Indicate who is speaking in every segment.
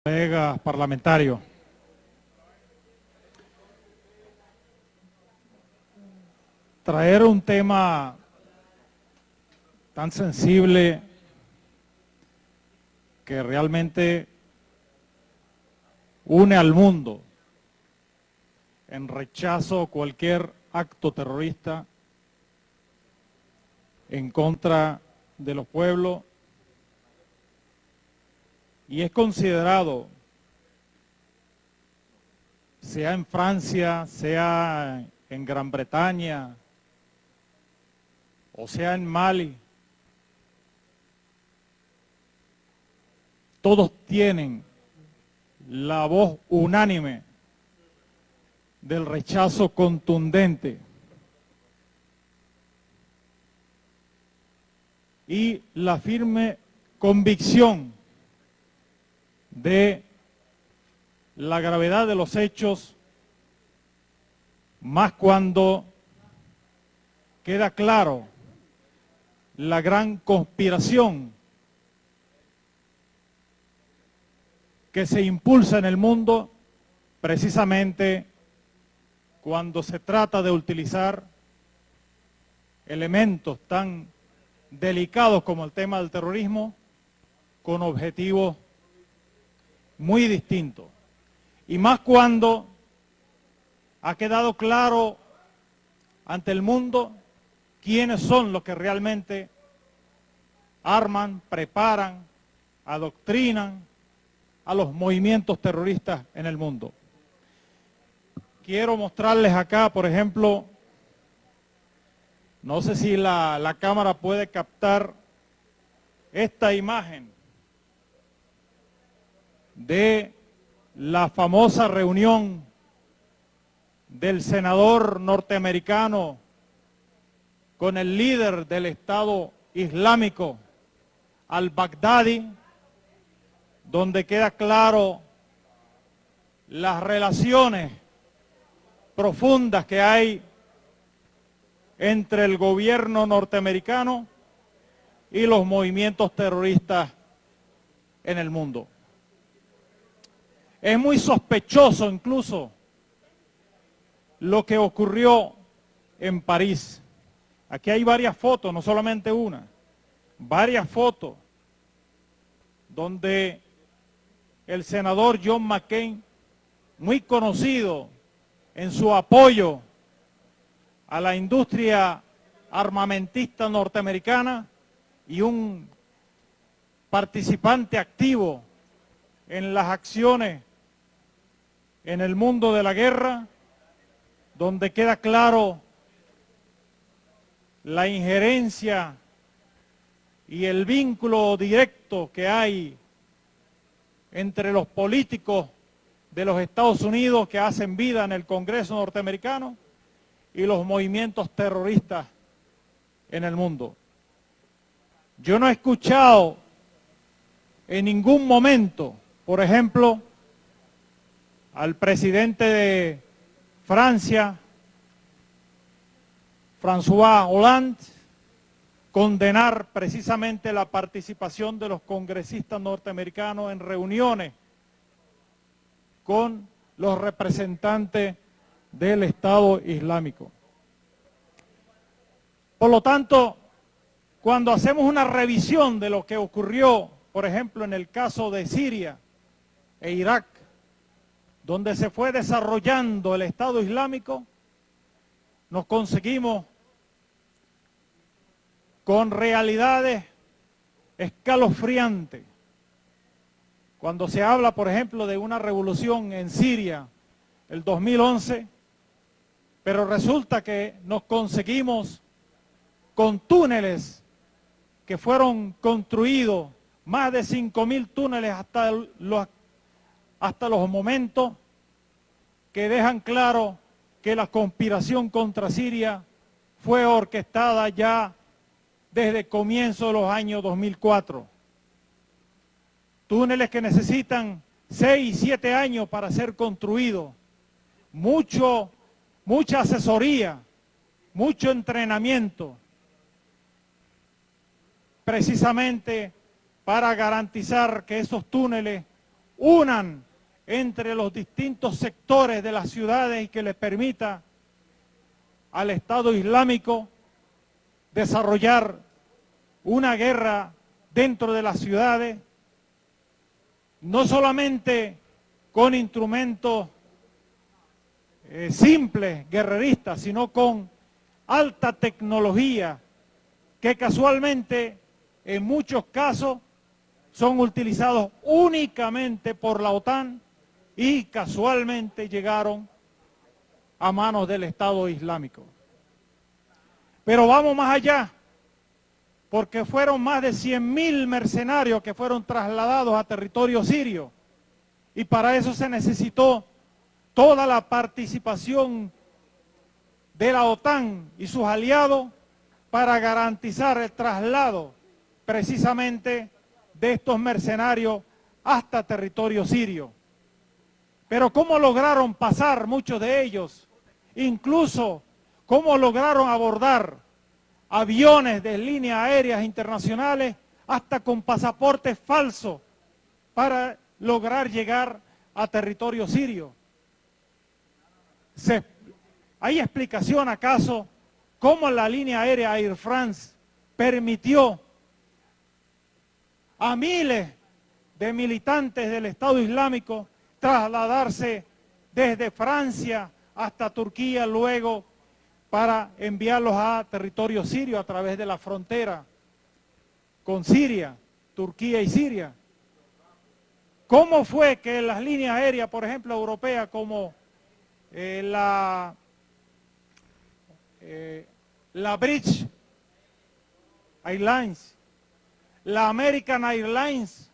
Speaker 1: Colegas parlamentarios, traer un tema tan sensible que realmente une al mundo en rechazo a cualquier acto terrorista en contra de los pueblos, y es considerado, sea en Francia, sea en Gran Bretaña, o sea en Mali, todos tienen la voz unánime del rechazo contundente y la firme convicción de la gravedad de los hechos, más cuando queda claro la gran conspiración que se impulsa en el mundo precisamente cuando se trata de utilizar elementos tan delicados como el tema del terrorismo con objetivos muy distintos. Y más cuando ha quedado claro ante el mundo quiénes son los que realmente arman, preparan, adoctrinan a los movimientos terroristas en el mundo. Quiero mostrarles acá, por ejemplo, no sé si la cámara puede captar esta imagen de la famosa reunión del senador norteamericano con el líder del Estado Islámico, al-Baghdadi, donde queda claro las relaciones profundas que hay entre el gobierno norteamericano y los movimientos terroristas en el mundo. Es muy sospechoso incluso lo que ocurrió en París. Aquí hay varias fotos, no solamente una, varias fotos donde el senador John McCain, muy conocido en su apoyo a la industria armamentista norteamericana y un participante activo en las acciones en el mundo de la guerra, donde queda claro la injerencia y el vínculo directo que hay entre los políticos de los Estados Unidos que hacen vida en el Congreso norteamericano y los movimientos terroristas en el mundo. Yo no he escuchado en ningún momento, por ejemplo, al presidente de Francia, François Hollande, condenar precisamente la participación de los congresistas norteamericanos en reuniones con los representantes del Estado Islámico. Por lo tanto, cuando hacemos una revisión de lo que ocurrió, por ejemplo, en el caso de Siria e Irak, donde se fue desarrollando el Estado Islámico, nos conseguimos con realidades escalofriantes. Cuando se habla, por ejemplo, de una revolución en Siria, el 2011, pero resulta que nos conseguimos con túneles que fueron construidos, más de 5.000 túneles hasta los momentos que dejan claro que la conspiración contra Siria fue orquestada ya desde el comienzo de los años 2004. Túneles que necesitan 6 y 7 años para ser construidos, mucha asesoría, mucho entrenamiento, precisamente para garantizar que esos túneles unan entre los distintos sectores de las ciudades y que les permita al Estado Islámico desarrollar una guerra dentro de las ciudades, no solamente con instrumentos simples, guerreristas, sino con alta tecnología, que casualmente en muchos casos son utilizados únicamente por la OTAN y casualmente llegaron a manos del Estado Islámico. Pero vamos más allá, porque fueron más de 100.000 mercenarios que fueron trasladados a territorio sirio, y para eso se necesitó toda la participación de la OTAN y sus aliados para garantizar el traslado precisamente de estos mercenarios hasta territorio sirio. Pero ¿cómo lograron pasar muchos de ellos? Incluso, ¿cómo lograron abordar aviones de líneas aéreas internacionales hasta con pasaportes falsos para lograr llegar a territorio sirio? ¿Hay explicación acaso cómo la línea aérea Air France permitió a miles de militantes del Estado Islámico trasladarse desde Francia hasta Turquía, luego para enviarlos a territorio sirio a través de la frontera con Siria, Turquía y Siria? ¿Cómo fue que las líneas aéreas, por ejemplo, europeas como la British Airlines, la American Airlines,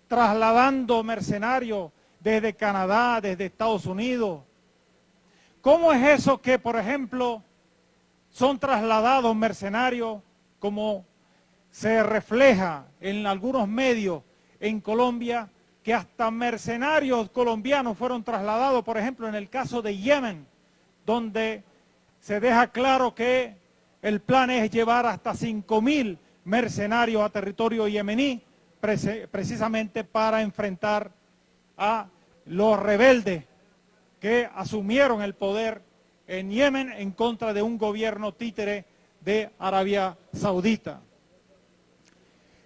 Speaker 1: trasladando mercenarios desde Canadá, desde Estados Unidos? ¿Cómo es eso que, por ejemplo, son trasladados mercenarios, como se refleja en algunos medios en Colombia, que hasta mercenarios colombianos fueron trasladados, por ejemplo, en el caso de Yemen, donde se deja claro que el plan es llevar hasta 5.000 mercenarios a territorio yemení, precisamente para enfrentar a los rebeldes que asumieron el poder en Yemen en contra de un gobierno títere de Arabia Saudita.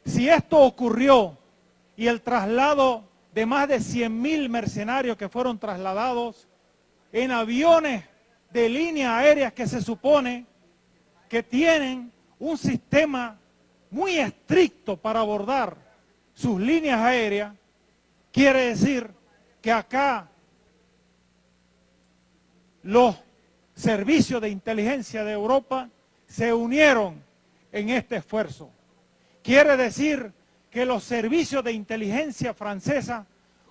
Speaker 1: Si esto ocurrió y el traslado de más de 100.000 mercenarios que fueron trasladados en aviones de líneas aéreas que se supone que tienen un sistema muy estricto para abordar sus líneas aéreas, quiere decir que acá los servicios de inteligencia de Europa se unieron en este esfuerzo. Quiere decir que los servicios de inteligencia francesa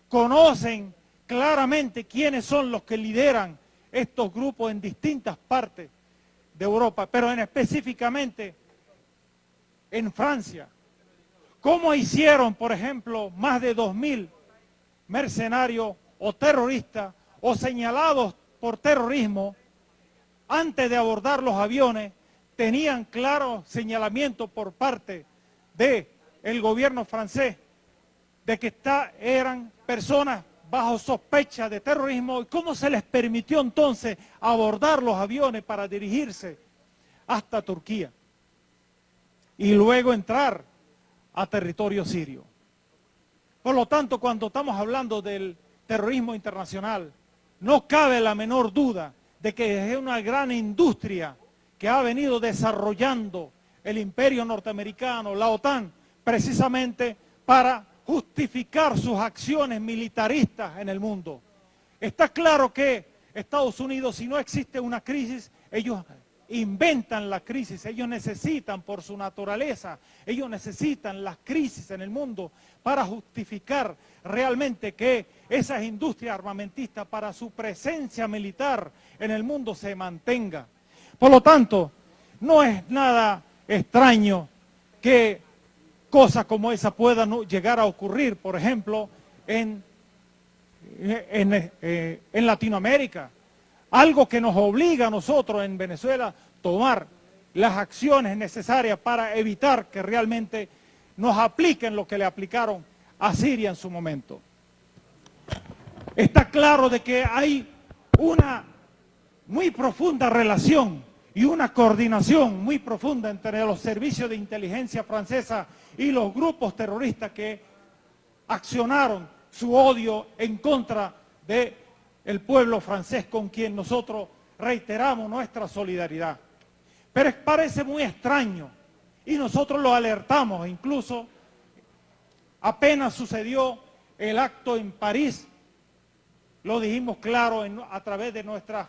Speaker 1: conocen claramente quiénes son los que lideran estos grupos en distintas partes de Europa, pero específicamente en Francia. ¿Cómo hicieron, por ejemplo, más de 2.000 mercenarios o terroristas o señalados por terrorismo antes de abordar los aviones? Tenían claro señalamiento por parte del gobierno francés de que eran personas bajo sospecha de terrorismo. ¿Cómo se les permitió entonces abordar los aviones para dirigirse hasta Turquía y luego entrar a territorio sirio? Por lo tanto, cuando estamos hablando del terrorismo internacional, no cabe la menor duda de que es una gran industria que ha venido desarrollando el imperio norteamericano, la OTAN, precisamente para justificar sus acciones militaristas en el mundo. Está claro que Estados Unidos, si no existe una crisis, ellos inventan la crisis. Ellos necesitan, por su naturaleza, ellos necesitan las crisis en el mundo para justificar realmente que esas industrias armamentistas, para su presencia militar en el mundo, se mantenga. Por lo tanto, no es nada extraño que cosas como esa puedan llegar a ocurrir, por ejemplo, en Latinoamérica. Algo que nos obliga a nosotros en Venezuela a tomar las acciones necesarias para evitar que realmente nos apliquen lo que le aplicaron a Siria en su momento. Está claro de que hay una muy profunda relación y una coordinación muy profunda entre los servicios de inteligencia francesa y los grupos terroristas que accionaron su odio en contra del pueblo francés, con quien nosotros reiteramos nuestra solidaridad. Pero parece muy extraño y nosotros lo alertamos, incluso apenas sucedió el acto en París, lo dijimos claro a través de nuestras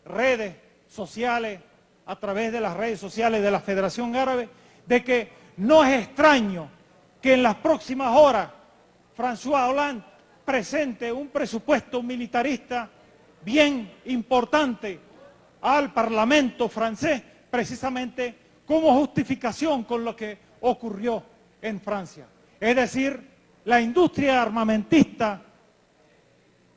Speaker 1: redes sociales, a través de las redes sociales de la Federación Árabe, de que no es extraño que en las próximas horas François Hollande presente un presupuesto militarista bien importante al Parlamento francés, precisamente como justificación con lo que ocurrió en Francia. Es decir, la industria armamentista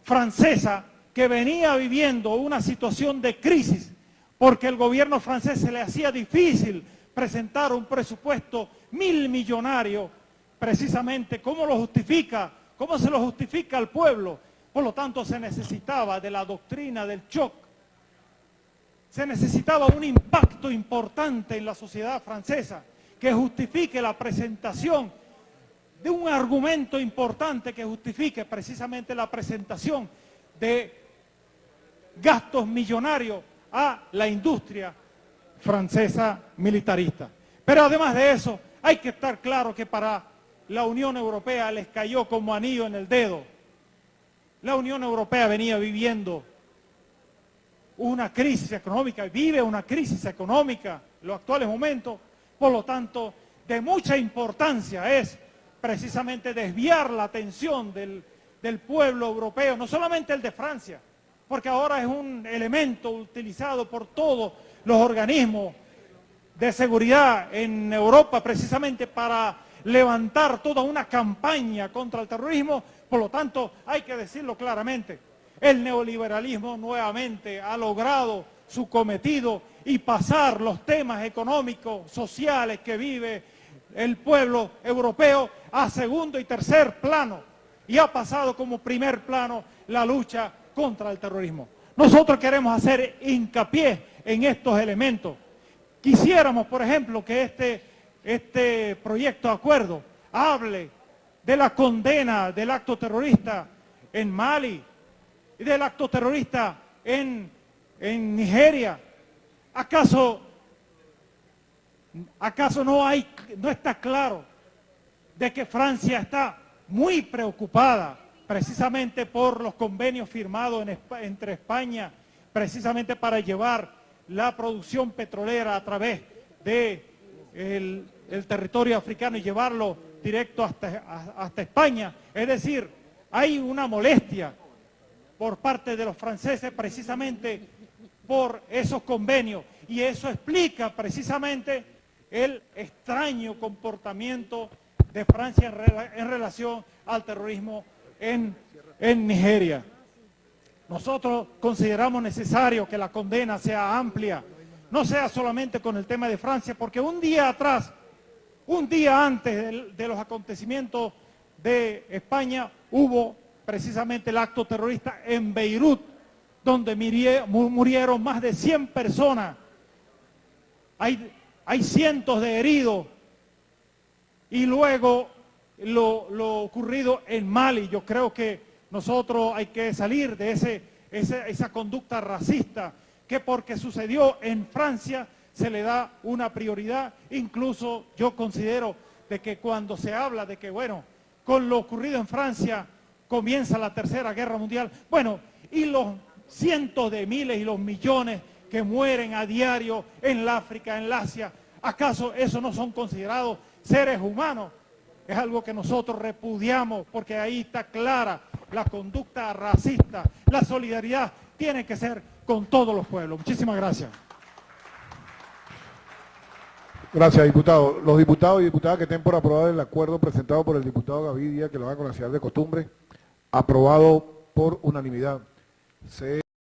Speaker 1: francesa, que venía viviendo una situación de crisis porque el gobierno francés se le hacía difícil presentar un presupuesto millonario, precisamente, ¿cómo lo justifica? ¿Cómo se lo justifica al pueblo? Por lo tanto, se necesitaba de la doctrina del shock, se necesitaba un impacto importante en la sociedad francesa que justifique la presentación de un argumento importante que justifique precisamente la presentación de gastos millonarios a la industria francesa militarista. Pero además de eso, hay que estar claro que para la Unión Europea les cayó como anillo en el dedo. La Unión Europea venía viviendo una crisis económica, vive una crisis económica en los actuales momentos, por lo tanto, de mucha importancia es precisamente desviar la atención del pueblo europeo, no solamente el de Francia, porque ahora es un elemento utilizado por todos los organismos de seguridad en Europa precisamente para levantar toda una campaña contra el terrorismo. Por lo tanto, hay que decirlo claramente, el neoliberalismo nuevamente ha logrado su cometido y pasar los temas económicos, sociales que vive el pueblo europeo a segundo y tercer plano, y ha pasado como primer plano la lucha contra el terrorismo. Nosotros queremos hacer hincapié en estos elementos. Quisiéramos, por ejemplo, que este proyecto de acuerdo hable de la condena del acto terrorista en Mali y del acto terrorista en Nigeria. ¿Acaso no está claro de que Francia está muy preocupada precisamente por los convenios firmados entre España, precisamente para llevar la producción petrolera a través del territorio africano y llevarlo directo hasta España? Es decir, hay una molestia por parte de los franceses precisamente por esos convenios, y eso explica precisamente el extraño comportamiento de Francia en relación al terrorismo en Nigeria. Nosotros consideramos necesario que la condena sea amplia, no sea solamente con el tema de Francia, porque un día atrás, un día antes de los acontecimientos de España, hubo precisamente el acto terrorista en Beirut, donde murieron más de 100 personas. Hay cientos de heridos. Y luego lo ocurrido en Mali. Yo creo que nosotros hay que salir de esa conducta racista, que porque sucedió en Francia se le da una prioridad. Incluso yo considero de que cuando se habla de que, bueno, con lo ocurrido en Francia comienza la Tercera Guerra Mundial, bueno, y los cientos de miles y los millones que mueren a diario en el África, en el Asia, ¿acaso eso no son considerados seres humanos? Es algo que nosotros repudiamos, porque ahí está clara la conducta racista. La solidaridad tiene que ser con todos los pueblos. Muchísimas gracias.
Speaker 2: Gracias, diputado. Los diputados y diputadas que estén por aprobar el acuerdo presentado por el diputado Gavidia, que lo haga con la ciudad de costumbre, aprobado por unanimidad.